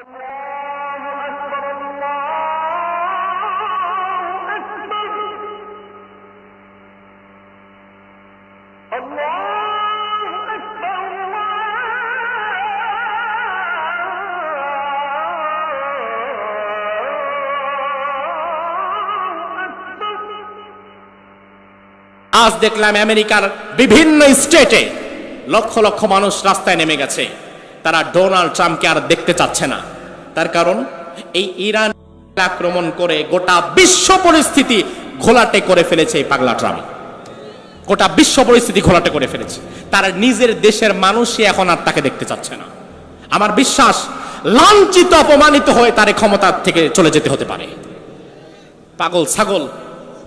আজ দেখলাম আমেরিকার বিভিন্ন স্টেটে লক্ষ লক্ষ মানুষ রাস্তায় নেমে গেছে। তারা ডোনাল্ড ট্রাম্পকে আর দেখতে চাচ্ছে না। তার কারণ এই ইরান আক্রমণ করে গোটা বিশ্ব পরিস্থিতি ঘোলাটে করে ফেলেছে এই পাগলা ট্রাম্প। গোটা বিশ্ব পরিস্থিতি ঘোলাটে করে ফেলেছে। তার নিজের দেশের মানুষই এখন আর তাকে দেখতে চাচ্ছে না। আমার বিশ্বাস লাঞ্ছিত অপমানিত হয়ে তার ক্ষমতার থেকে চলে যেতে হতে পারে। পাগল ছাগল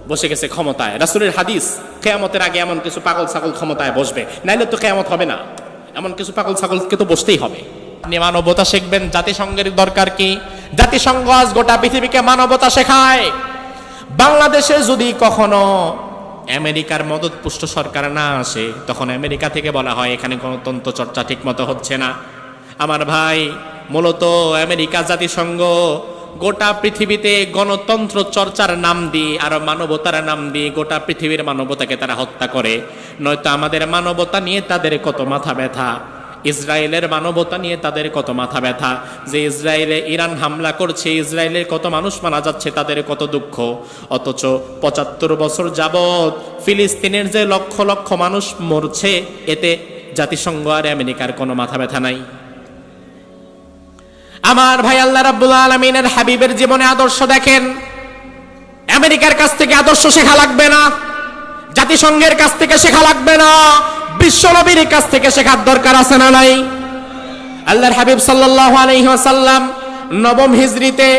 বসে গেছে ক্ষমতায়। রাসূলের হাদিস, কিয়ামতের আগে এমন কিছু পাগল ছাগল ক্ষমতায় বসবে, নাইলে তো কিয়ামত হবে না। এমন কিছু পাগল ছাগলকে তো বসতেই হবে। আপনি মানবতা শিখবেন, জাতিসংঘের দরকার কি? জাতিসংঘ আজ গোটা পৃথিবীকে মানবতা শেখায়। বাংলাদেশে যদি কখনো আমেরিকার মদতপুষ্ট সরকার না আসে, তখন আমেরিকা থেকে বলা হয় এখানে গণতন্ত্র চর্চা ঠিক মতো হচ্ছে না। আমার ভাই, মূলত আমেরিকা জাতিসংঘ গোটা পৃথিবীতে গণতন্ত্র চর্চার নাম দিয়ে আর মানবতার নাম দিয়ে গোটা পৃথিবীর মানবতাকে তারা হত্যা করে। নয়তো আমাদের মানবতা নিয়ে তাদের কত মাথা ব্যথা, ইসরায়েলের মানবতা নিয়ে তাদের কত মাথা ব্যথা, যে ইসরায়েলে ইরান হামলা করছে, ইসরায়েলের কত মানুষ মারা যাচ্ছে, তাদের কত দুঃখ। অথচ ৭৫ বছর যাবৎ ফিলিস্তিনের যে লক্ষ লক্ষ মানুষ মরছে, এতে জাতিসংঘ আর আমেরিকার কোনো মাথা ব্যথা নাই। আমার ভাই, আল্লাহ রাব্বুল আলামিনের হাবিবের জীবনে আদর্শ দেখেন। আমেরিকার কাছ থেকে আদর্শ শেখা লাগবে না, জাতিসংঘের কাছ থেকে শেখা লাগবে না, বিশ্ব নবীর কাছ থেকে শেখার দরকার আছে না নাই? আল্লাহর হাবিব সাল্লাল্লাহু আলাইহি ওয়াসাল্লাম নবম হিজরিতে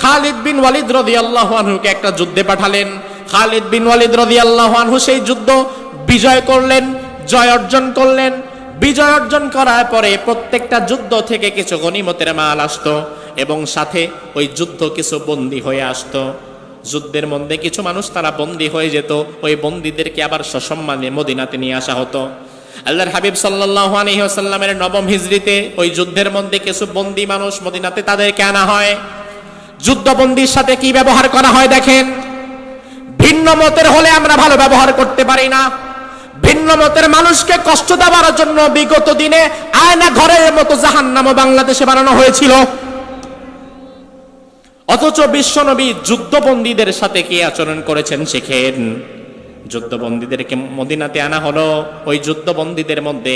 খালিদ বিন ওয়ালিদ রাদিয়াল্লাহু আনহুকে একটা যুদ্ধে পাঠালেন। খালিদ বিন ওয়ালিদ রাদিয়াল্লাহু আনহু সেই যুদ্ধ বিজয় করলেন, জয় অর্জন করলেন। বিজয় অর্জন করার পরে প্রত্যেকটা যুদ্ধ থেকে কিছু গনিমতের মাল আসতো এবং সাথে ওই যুদ্ধ কিছু বন্দী হয়ে আসতো। যুদ্ধের মধ্যে কিছু মানুষ তারা বন্দী হয়ে যেত, ওই বন্দীদেরকে আবার সসম্মানে মদিনাতে নিয়ে আসা হতো। আল্লাহর হাবিব সাল্লাল্লাহু আলাইহি ওয়াসাল্লামের নবম হিজরিতে ওই যুদ্ধের মধ্যে কিছু বন্দী মানুষ মদিনাতে তাদেরকে আনা হয়। যুদ্ধবন্দীর সাথে কি ব্যবহার করা হয় দেখেন। ভিন্ন মতের হলে আমরা ভালো ব্যবহার করতে পারি না। ভিন্ন মতের মানুষকে কষ্ট দেওয়ার জন্য বিগত দিনে আয়না ঘরের মতো জাহান্নামও বাংলাদেশে বানানো হয়েছিল। অথচ বিশ্বনবী যুদ্ধবন্দীদের সাথে কি আচরণ করেছেন শিখেন। যুদ্ধবন্দীদেরকে মদিনাতে আনা হলো। ওই যুদ্ধবন্দীদের মধ্যে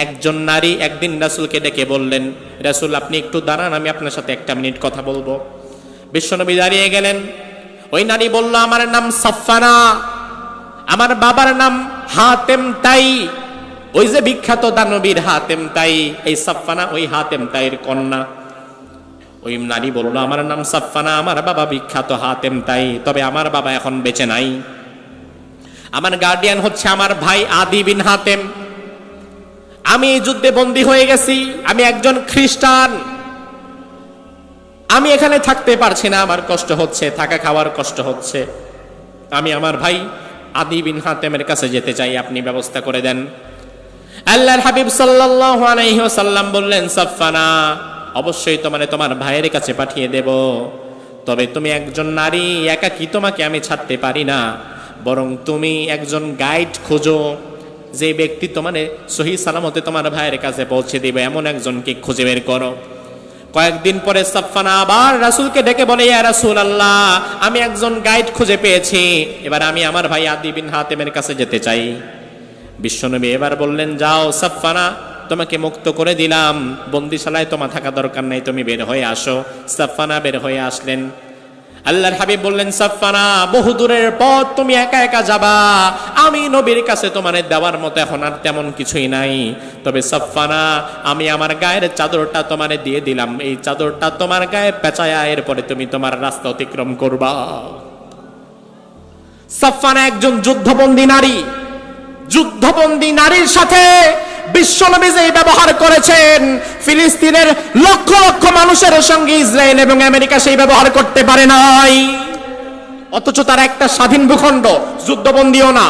একজন নারী একদিন রাসূলকে ডেকে বললেন, রাসূল আপনি একটু দাঁড়ান, আমি আপনার সাথে 1 মিনিট কথা বলবো। বিশ্বনবী দাঁড়িয়ে গেলেন। ওই নারী বলল, আমার নাম সাফফানা, আমার বাবার নাম হাতেম তাই। ওই যে বিখ্যাত দানবীর হাতেম তাই, এই সাফফানা ওই হাতেম তাইয়ের কন্যা। ওই নারী বলল, আমার নাম সাফফানা, আমার বাবা বিখ্যাত হাতেম তাই, তবে আমার বাবা এখন বেঁচে নাই। আমার গার্ডিয়ান হচ্ছে আমার ভাই আদি বিন হাতেম। আমি এই যুদ্ধে বন্দী হয়ে গেছি, আমি একজন খ্রিস্টান, আমি এখানে থাকতে পারছি না, আমার কষ্ট হচ্ছে, থাকা খাওয়ার কষ্ট হচ্ছে। আমি আমার ভাই আদি বিন হাতেমের কাছে যেতে চাই, আপনি ব্যবস্থা করে দেন। আল্লাহর হাবিব সাল্লাল্লাহু আলাইহি ওয়াসাল্লাম বললেন, সাফফানা অবশ্যই তোমার ভাইয়ের কাছে পাঠিয়ে দেব, তবে তুমি একজন নারী, একাকী তোমাকে আমি ছাড়তে পারি না, বরং তুমি একজন গাইড খোঁজো, যে ব্যক্তি তোমার সহি সালামতে তোমার ভাইয়ের কাছে পৌঁছে দিবে এমন একজনকে খুঁজে বের করো। কয়েকদিন পরে সাফফানা আবার রাসূলকে ডেকে বলে, ইয়া রাসূলুল্লাহ আমি একজন গাইড খুঁজে পেয়েছি, এবার আমি আমার ভাই আদি বিন হাতেমের কাছে যেতে চাই। বিশ্বনবী এবার বললেন, যাও সাফফানা, তোমাকে মুক্ত করে দিলাম, বন্দিশালায় তোমার থাকা দরকার নেই, তুমি বের হয়ে আসো। সাফফানা বের হয়ে আসলেন। আল্লাহর হাবিব বললেন, সাফফানা বহু দূরের পথ তুমি একা একা যাবা, আমি নবীর কাছে তোমার দেওয়ার মতো এখন আর তেমন কিছুই নাই, তবে সাফফানা আমি আমার গায়ের চাদরটা তোমারে দিয়ে দিলাম, এই চাদরটা তোমার গায়ে পেঁচায়া এরপরে তুমি তোমার রাস্তা অতিক্রম করবা। সাফফানা একজন যুদ্ধবন্দী নারী। যুদ্ধবন্দী নারীর সাথে বিশ্বনবী যে ব্যবহার করেছেন, ফিলিস্তিনের লক্ষ লক্ষ মানুষের সঙ্গে ইসরায়েল এবং আমেরিকা সেই ব্যবহার করতে পারে নাই। অথচ তারা একটা স্বাধীন ভূখণ্ড, যুদ্ধবন্দীও না।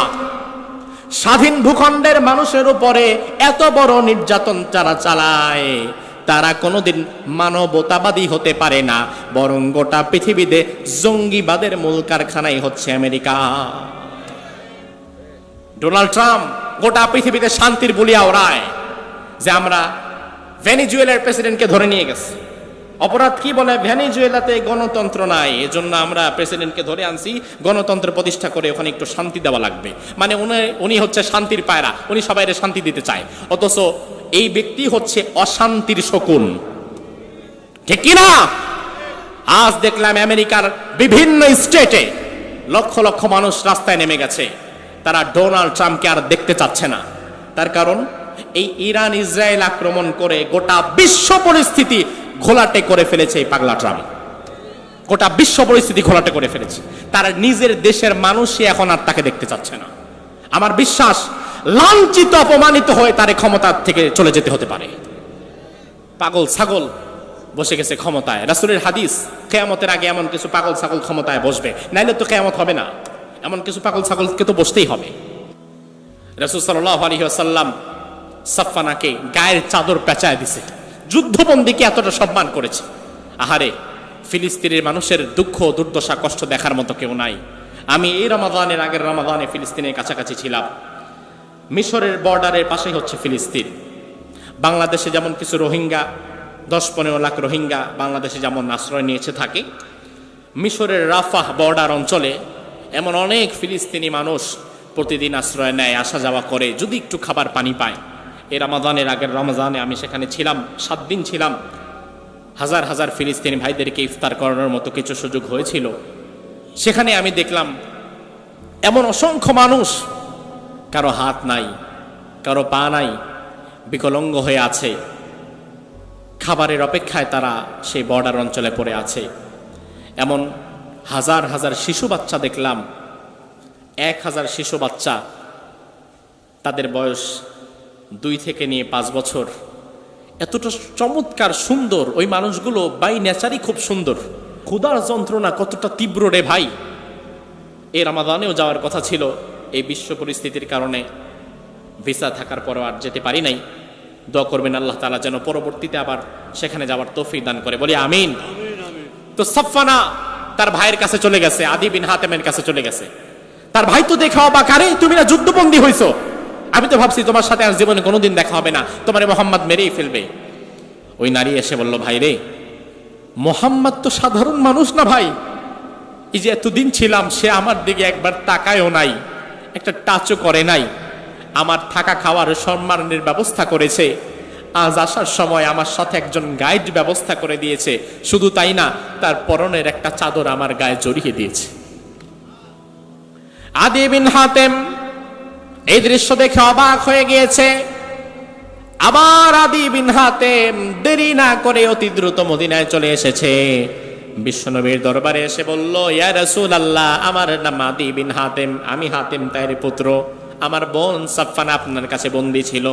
স্বাধীন ভূখণ্ডের মানুষের উপরে এত বড় নির্যাতন যারা চালায়, তারা কোনোদিন মানবতাবাদী হতে পারে না, বরং গোটা পৃথিবীতে জঙ্গিবাদের মূল কারখানাই হচ্ছে আমেরিকা। ডোনাল্ড ট্রাম্প গোটা পৃথিবীতে শান্তির বুলিয়া ওড়ায় যে আমরা ভেনেজুয়েলার প্রেসিডেন্টকে ধরে নিয়ে গেছি। অপরাধ কি বলে? ভেনেজুয়েলাতে গণতন্ত্র নাই, এজন্য আমরা প্রেসিডেন্টকে ধরে আনছি, গণতন্ত্র প্রতিষ্ঠা করে ওখানে একটু শান্তি দেওয়া লাগবে। মানে উনি হচ্ছে শান্তির পায়রা, উনি সবাইরে শান্তি দিতে চায়, অথচ এই ব্যক্তি হচ্ছে অশান্তির শকুন। ঠিক কিনা? আজ দেখলাম আমেরিকার বিভিন্ন স্টেটে লক্ষ লক্ষ মানুষ রাস্তায় নেমে গেছে। তারা ডোনাল্ড ট্রাম্পকে আর দেখতে চাচ্ছে না। তার কারণ এই ইরান ইসরায়েল আক্রমণ করে গোটা বিশ্ব পরিস্থিতি ঘোলাটে করে ফেলেছে এই পাগলা ট্রাম্প। গোটা বিশ্ব পরিস্থিতি ঘোলাটে করে ফেলেছে। তার নিজের দেশের মানুষই এখন আর তাকে দেখতে চাচ্ছে না। আমার বিশ্বাস লাঞ্ছিত অপমানিত হয়ে তার ক্ষমতা থেকে চলে যেতে হতে পারে। পাগল ছাগল বসে গেছে ক্ষমতায়। রাসূলের হাদিস, কিয়ামতের আগে এমন কিছু পাগল ছাগল ক্ষমতায় বসবে, নাইলে তো কিয়ামত হবে না। এমন কিছু পাগল ছাগলকে তো বসতেই হবে। রাসূল সাল্লাল্লাহু আলাইহি ওয়াসাল্লাম সাফফানাকে গায়ের চাদর পেঁচায় দিছে, যুদ্ধবন্দীকে এতটা সম্মান করেছে। আহারে, ফিলিস্তিনের মানুষের দুঃখ দুর্দশা কষ্ট দেখার মতো কেউ নাই। আমি এই রমাদানের আগের রমাদানে ফিলিস্তিনের কাছাকাছি ছিলাম। মিশরের বর্ডারের পাশেই হচ্ছে ফিলিস্তিন। বাংলাদেশে যেমন কিছু রোহিঙ্গা, 10-15 লাখ রোহিঙ্গা বাংলাদেশে যেমন আশ্রয় নিয়েছে থাকে, মিশরের রাফাহ বর্ডার অঞ্চলে এমন অনেক ফিলিস্তিনি মানুষ প্রতিদিন আশ্রয় নেয়, আসা যাওয়া করে, যদি একটু খাবার পানি পায়। এই রমাদানের আগের রমজানে আমি সেখানে ছিলাম, 7 দিন ছিলাম। হাজার হাজার ফিলিস্তিনি ভাইদেরকে ইফতার করানোর মতো কিছু সুযোগ হয়েছিল। সেখানে আমি দেখলাম এমন অসংখ্য মানুষ, কারো হাত নাই, কারো পা নাই, বিকলাঙ্গ হয়ে আছে। খাবারের অপেক্ষায় তারা সেই বর্ডার অঞ্চলে পড়ে আছে। এমন হাজার হাজার শিশু বাচ্চা দেখলাম, 1000 শিশু বাচ্চা, তাদের বয়স 2 থেকে নিয়ে 5 বছর। এতটা চমৎকার সুন্দর ওই মানুষগুলো, বাই নেচারই খুব সুন্দর। ক্ষুধার যন্ত্রণা কতটা তীব্র রে ভাই! এই রমাদানেও যাওয়ার কথা ছিল, এই বিশ্ব পরিস্থিতির কারণে ভিসা থাকার পরও আর যেতে পারি নাই। দোয়া করবেন আল্লাহ তাআলা যেন পরবর্তীতে আবার সেখানে যাওয়ার তৌফিক দান করে, বলি আমিন। তো সাফফানা তার ভাইয়ের কাছে চলে গেছে, আদি বিন হাতেমের কাছে চলে গেছে। তার ভাই তো দেখা অবাক, আরে তুমি না যুদ্ধবন্দী হইছো, আমি তো ভাবছি তোমার সাথে আর জীবনে কোনোদিন দেখা হবে না, তোমার মোহাম্মদ মেরেই ফেলবে। ওই নারী এসে বলল, ভাই রে, মোহাম্মদ তো সাধারণ মানুষ না ভাই, এই যে এতদিন ছিলাম সে আমার দিকে একবার তাকায়ও নাই, একটা টাচও করে নাই, আমার থাকা খাওয়ার সম্মানের ব্যবস্থা করেছে। আজ আসার সময় আমার সাথে একজন গাইড ব্যবস্থা করে দিয়েছে। শুধু তাই না, তার পরনের একটা চাদর আমার গায়ে জড়িয়ে দিয়েছে। আদি বিন হাতেম এই দৃশ্য দেখে অবাক হয়ে গিয়েছে। আবার আদি বিন হাতেম দেরি না করে অতি দ্রুত মদিনায় চলে এসেছে। বিশ্বনবীর দরবারে এসে বলল, ইয়া রাসূলুল্লাহ, আমার নাম আদি বিন হাতেম, আমি হাতেম তায়ের পুত্র। আমার বোন সাফফানা আপনার কাছে বন্দী ছিল।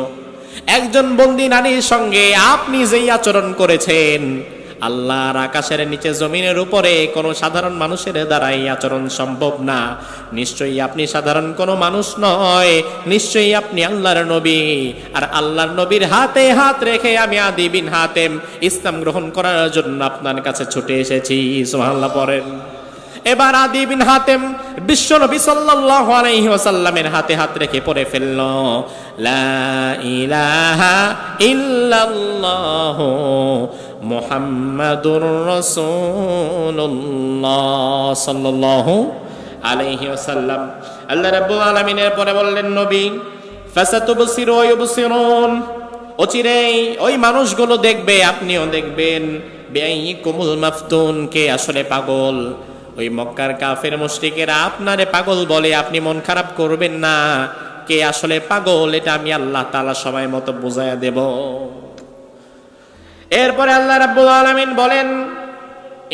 একজন বন্দী নারীর সঙ্গে আপনি যেই আচরণ করেছেন, আল্লাহর আকাশের নিচে জমিনের উপরে কোনো সাধারণ মানুষের দ্বারা এই আচরণ সম্ভব না। নিশ্চয়ই আপনি সাধারণ কোনো মানুষ নয়, নিশ্চয়ই আপনি আল্লাহর নবী। আর আল্লাহর নবীর হাতে হাত রেখে আমি আদি বিন হাতেম ইসলাম গ্রহণ করার জন্য আপনার কাছে ছুটে এসেছি। সুবহানাল্লাহ পড়েন। এবার আদি বিন হাতেম বিশ্ব নবী সাল্লাল্লাহু আলাইহি ওয়াসাল্লামের হাতে হাত রেখে পড়ে ফেলল, লা ইলাহা ইল্লাল্লাহু মুহাম্মাদুর রাসূলুল্লাহ সাল্লাল্লাহু আলাইহি ওয়াসাল্লাম। আল্লাহ রাব্বুল আলামিনের পরে বললেন, নবী, ফাসাতুবসিরু ওয়া ইউবসিরুন, অচিরেই ওই মানুষগুলো দেখবে, আপনিও দেখবেন। বিআইকুমুল মাফতুন, কে আসলে পাগল। ওই মক্কার কাফের মুশরিকেরা আপনারে পাগল বলে, আপনি মন খারাপ করবেন না। কে আসলে পাগল এটা আমি আল্লাহ তাআলা সময় মতো বুঝাইয়া দেব। এরপরে আল্লাহ রাব্বুল আলামিন বলেন,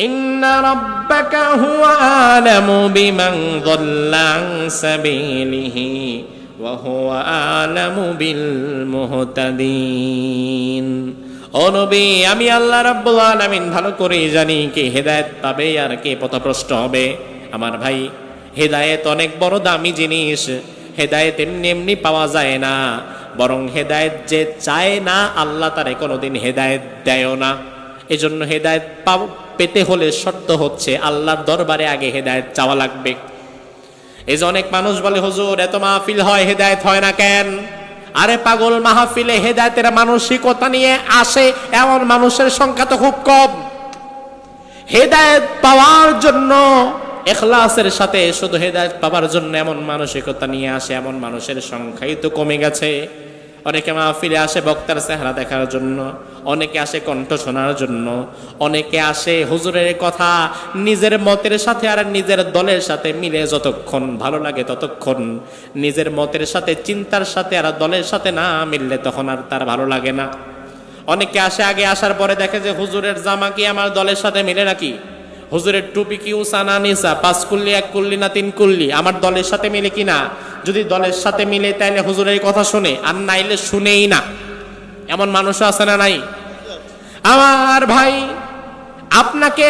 ইন্না রাব্বাকা হুয়া আলামু বিমান যাল্লা আন সাবিলিহি ওয়া হুয়া আলামু বিল মুহতাদিন। ও নবী, আমি আল্লাহ রাব্বুল আলামিন ভালো করেই জানি কে হেদায়েত পাবে আর কে পথভ্রষ্ট হবে। আমার ভাই, হেদায়েত অনেক বড় দামি জিনিস। হেদায়েত এমনি এমনি পাওয়া যায় না, বরং হেদায়েত যে চায় না আল্লাহ তারে কোনোদিন হেদায়েত দেয়ও না। এজন্য হেদায়েত পেতে হলে শর্ত হচ্ছে আল্লাহর দরবারে আগে হেদায়েত চাওয়া লাগবে। এই যে অনেক মানুষ বলে হুজুর এত মাহফিল হয় হেদায়েত হয় না কেন? আরে পাগল, মাহফিলে হেদায়েতের মানসিকতা নিয়ে আসে এমন মানুষের সংখ্যা তো খুব কম। হেদায়েত পাওয়ার জন্য ইখলাসের সাথে শুধু হেদায়েত পাওয়ার জন্য এমন মানসিকতা নিয়ে আসে এমন মানুষের সংখ্যাই তো কমে গেছে। অনেকে মাহফিলে আসে বক্তার চেহারা দেখার জন্য, অনেকে আসে কণ্ঠ শোনার জন্য, অনেকে আসে হুজুরের কথা নিজের মতের সাথে আর নিজের দলের সাথে মিলে যতক্ষণ ভালো লাগে ততক্ষণ, নিজের মতের সাথে চিন্তার সাথে আর দলের সাথে না মিললে তখন আর তার ভালো লাগে না। অনেকে আসে আগে আসার পরে দেখে যে হুজুরের জামা কি আমার দলের সাথে মিলে নাকি, হুজুরের টুপি কি উসানা নিসা 5 কুল্লি 1 কুল্লি না 3 কুল্লি আমার দলের সাথে মিলে কিনা। যদি দলের সাথে মিলে তাইলে হুজুরের কথা শুনে, আর নাইলে শুনেই না। এমন মানুষও আছে না নাই? আমার ভাই, আপনাকে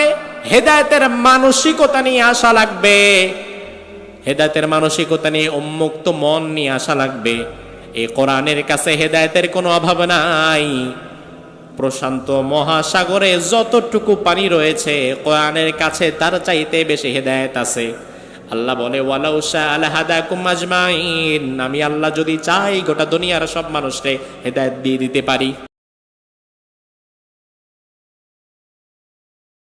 হেদায়েতের মানসিকতা নিয়ে আসা লাগবে, হেদায়েতের মানসিকতা নিয়ে উন্মুক্ত মন নিয়ে আসা লাগবে। এই কোরআনের কাছে হেদায়েতের কোনো অভাব নাই। প্রশান্ত মহাসাগরে যতটুকু পানি রয়েছে কোরআনের কাছে তার চাইতে বেশি হেদায়েত আছে। আল্লাহ বলে ওয়ালাউ শাআ লাহাদাকুম আজমাইন, আমি আল্লাহ যদি চাই গোটা দুনিয়ার সব মানুষকে হেদায়েত দিয়ে দিতে পারি।